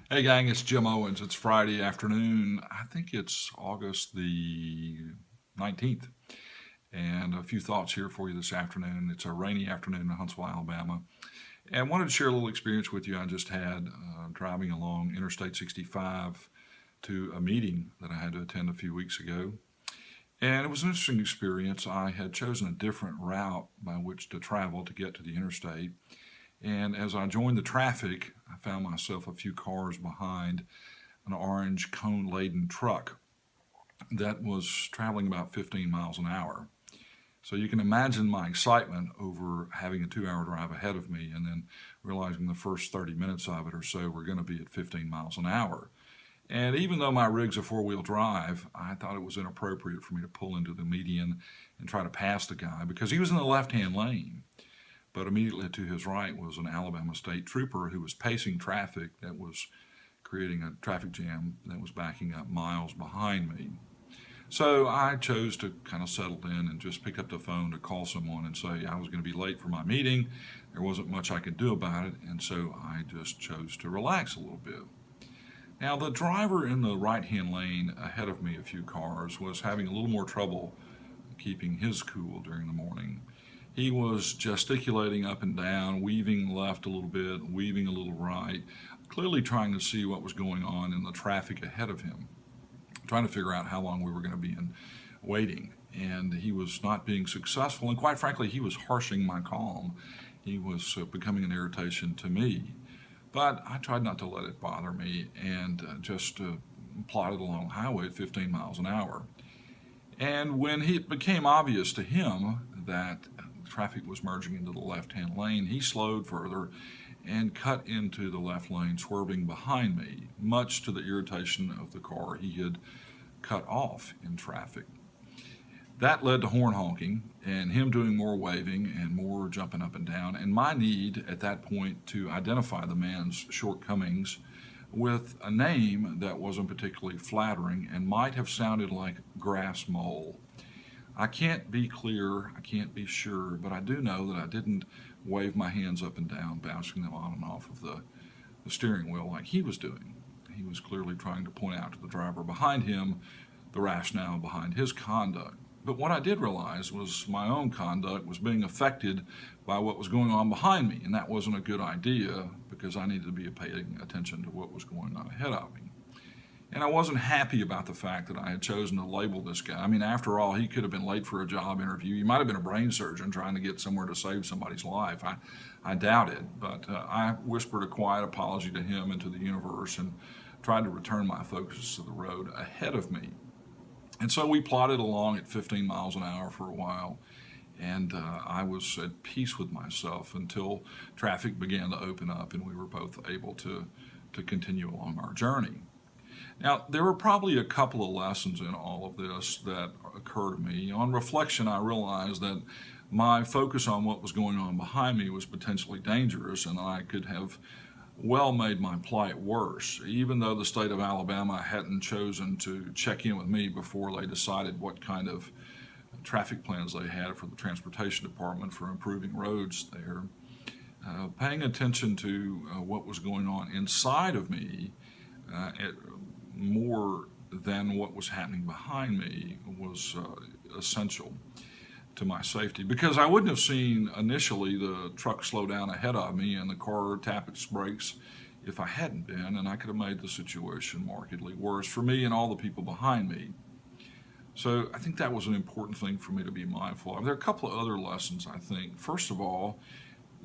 Hey gang, it's Jim Owens. It's Friday afternoon. I think it's August the 19th. And a few thoughts here for you this afternoon. It's a rainy afternoon in Huntsville, Alabama. And I wanted to share a little experience with you I just had driving along Interstate 65 to a meeting that I had to attend a few weeks ago. And it was an interesting experience. I had chosen a different route by which to travel to get to the interstate. And as I joined the traffic, I found myself a few cars behind an orange cone laden truck that was traveling about 15 miles an hour. So you can imagine my excitement over having a 2 hour drive ahead of me and then realizing the first 30 minutes of it or so were going to be at 15 miles an hour. And even though my rig's a four-wheel drive, I thought it was inappropriate for me to pull into the median and try to pass the guy because he was in the left-hand lane. But immediately to his right was an Alabama state trooper who was pacing traffic that was creating a traffic jam that was backing up miles behind me. So I chose to kind of settle in and just picked up the phone to call someone and say I was going to be late for my meeting. There wasn't much I could do about it, and so I just chose to relax a little bit. Now, the driver in the right-hand lane ahead of me, a few cars, was having a little more trouble keeping his cool during the morning. He was gesticulating up and down, weaving left a little bit, weaving a little right, clearly trying to see what was going on in the traffic ahead of him, trying to figure out how long we were going to be in waiting. And he was not being successful, and quite frankly, he was harshing my calm. He was becoming an irritation to me. But I tried not to let it bother me and just plodded along the highway at 15 miles an hour. And when it became obvious to him that traffic was merging into the left-hand lane, he slowed further and cut into the left lane, swerving behind me, much to the irritation of the car he had cut off in traffic. That led to horn honking and him doing more waving and more jumping up and down, and my need at that point to identify the man's shortcomings with a name that wasn't particularly flattering and might have sounded like grass mole. I can't be clear, I can't be sure, but I do know that I didn't wave my hands up and down, bouncing them on and off of the steering wheel like he was doing. He was clearly trying to point out to the driver behind him the rationale behind his conduct. But what I did realize was my own conduct was being affected by what was going on behind me, and that wasn't a good idea because I needed to be paying attention to what was going on ahead of me. And I wasn't happy about the fact that I had chosen to label this guy. I mean, after all, he could have been late for a job interview. He might have been a brain surgeon trying to get somewhere to save somebody's life. I doubt it, but I whispered a quiet apology to him and to the universe and tried to return my focus to the road ahead of me. And so we plodded along at 15 miles an hour for a while, and I was at peace with myself until traffic began to open up and we were both able to continue along our journey. Now, there were probably a couple of lessons in all of this that occurred to me. On reflection, I realized that my focus on what was going on behind me was potentially dangerous, and I could have well made my plight worse, even though the state of Alabama hadn't chosen to check in with me before they decided what kind of traffic plans they had for the transportation department for improving roads there. Paying attention to what was going on inside of me more than what was happening behind me was essential to my safety, because I wouldn't have seen initially the truck slow down ahead of me and the car tap its brakes if I hadn't been, and I could have made the situation markedly worse for me and all the people behind me. So I think that was an important thing for me to be mindful of. There are a couple of other lessons, I think. First of all,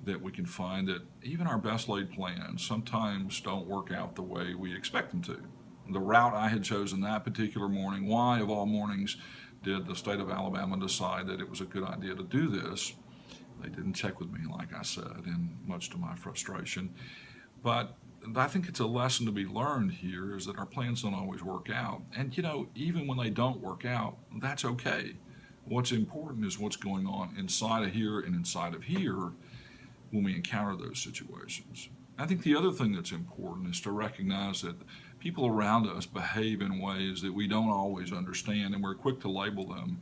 that we can find that even our best laid plans sometimes don't work out the way we expect them to. The route I had chosen that particular morning, why of all mornings did the state of Alabama decide that it was a good idea to do this? They didn't check with me, like I said, and much to my frustration. But I think it's a lesson to be learned here is that our plans don't always work out. And even when they don't work out, that's okay. What's important is what's going on inside of here and inside of here when we encounter those situations. I think the other thing that's important is to recognize that people around us behave in ways that we don't always understand, and we're quick to label them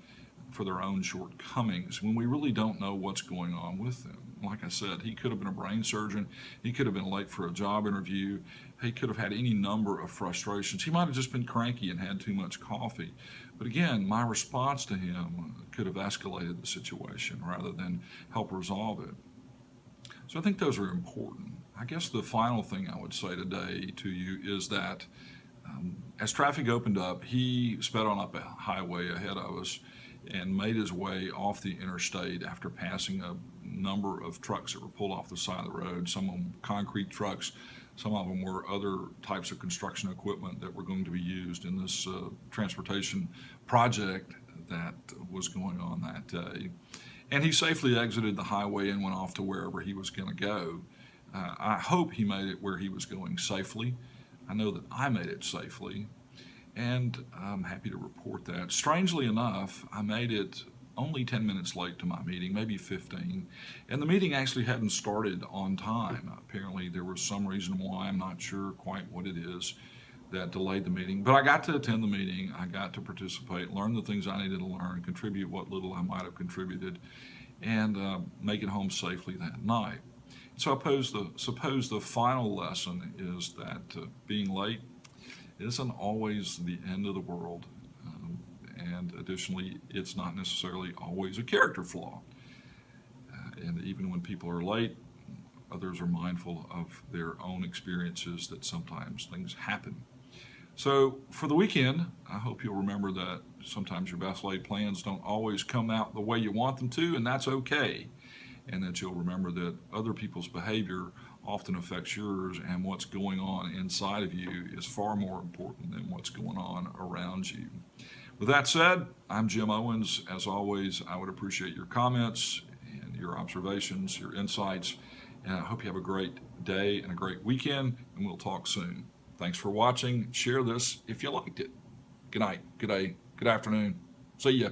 for their own shortcomings when we really don't know what's going on with them. Like I said, he could have been a brain surgeon. He could have been late for a job interview. He could have had any number of frustrations. He might have just been cranky and had too much coffee. But again, my response to him could have escalated the situation rather than help resolve it. So I think those are important. I guess the final thing I would say today to you is that as traffic opened up, he sped on up a highway ahead of us and made his way off the interstate after passing a number of trucks that were pulled off the side of the road. Some of them concrete trucks, some of them were other types of construction equipment that were going to be used in this transportation project that was going on that day. And he safely exited the highway and went off to wherever he was going to go. I hope he made it where he was going safely. I know that I made it safely, and I'm happy to report that. Strangely enough, I made it only 10 minutes late to my meeting, maybe 15, and the meeting actually hadn't started on time. Apparently there was some reason why, I'm not sure quite what it is, that delayed the meeting. But I got to attend the meeting, I got to participate, learn the things I needed to learn, contribute what little I might have contributed, and make it home safely that night. So suppose the final lesson is that being late isn't always the end of the world. And additionally, it's not necessarily always a character flaw. And even when people are late, others are mindful of their own experiences that sometimes things happen. So for the weekend, I hope you'll remember that sometimes your best laid plans don't always come out the way you want them to, and that's okay. And that you'll remember that other people's behavior often affects yours, and what's going on inside of you is far more important than what's going on around you. With that said, I'm Jim Owens. As always, I would appreciate your comments and your observations, your insights, and I hope you have a great day and a great weekend, and we'll talk soon. Thanks for watching. Share this if you liked it. Good night, good day, good afternoon. See ya.